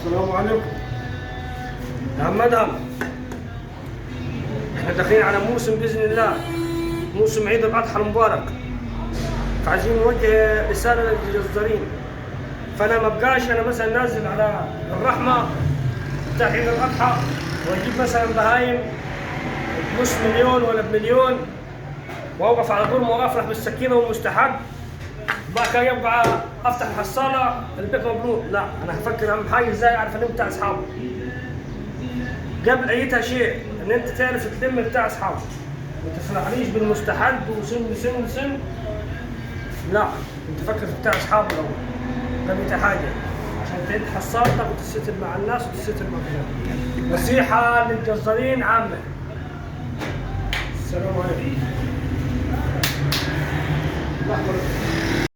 السلام عليكم يا عم مدهم. احنا داخلين على موسم باذن الله، موسم عيد الاضحى المبارك، فعايزين نوجه رساله للجزارين. فانا ما بقاش انا مثلا نازل على الرحمه بتاع عيد الاضحى واجيب مثلا بهايم بنص مليون ولا بمليون واوقف على طول وافرح بالسكينه والمستحب، بعد كده يبقى افتح حصاله البيت مبلوط. لا، انا هفكر اهم حاجه ازاي اعرف الم بتاع اصحابي قبل ايتها شيء، ان انت تعرف تلم بتاع اصحابك، ما تفرحليش بالمستحب وسن. لا، انت فكر في بتاع اصحابك الاول قبل ايتها حاجه عشان تعيد حصالتك وتستر مع الناس وتستر مع غيرك. نصيحه للجزارين عامه. السلام عليكم.